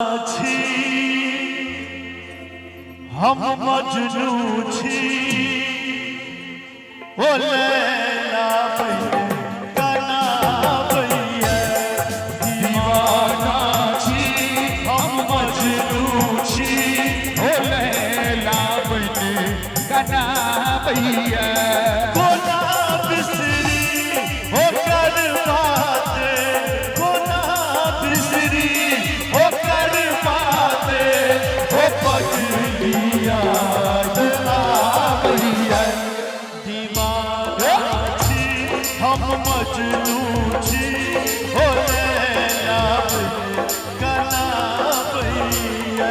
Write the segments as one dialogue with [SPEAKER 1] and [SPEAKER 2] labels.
[SPEAKER 1] हम मजनू छी ओ लैला काना भैया
[SPEAKER 2] दीवाना छी
[SPEAKER 1] हम मजनू छी
[SPEAKER 2] ओ लैला बने काना भैया
[SPEAKER 1] कोना बिसरी हो कर बाते कोना बिसरी हो कर बाते हो पगलिया
[SPEAKER 2] भैया
[SPEAKER 1] दीवाना छी हम मजनू छी हो लैला काना भैया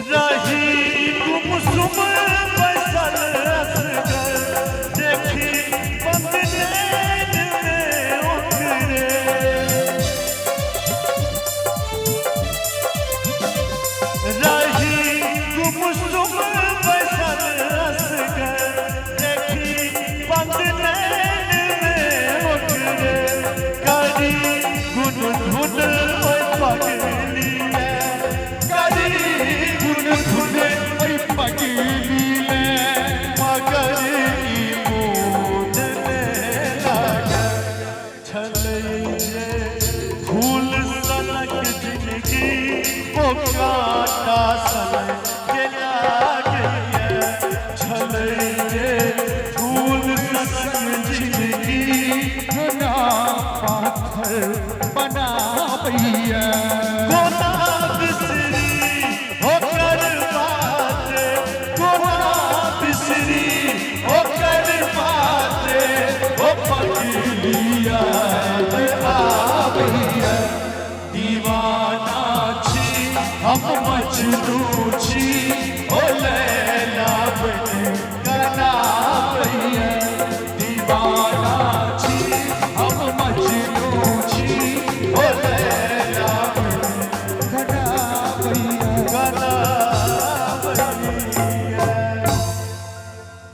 [SPEAKER 1] रही गुमसुम बैसल असगर देखी बंद नैन में उठरे रही गुमसुम बैसल असगर देखी बंद नैन में उठरे करी गुन धुन पगली फूल सनक जिंदगी ओ काटा सनक गेला गया छलैये फूल सनक जिंदगी
[SPEAKER 2] ना पाथर बना भैया
[SPEAKER 1] कोना बिसरी हो कर बाते कोना बिसरी हो कर बाते हो पगलिया
[SPEAKER 2] भैया
[SPEAKER 1] दीवाना छी हम मजनू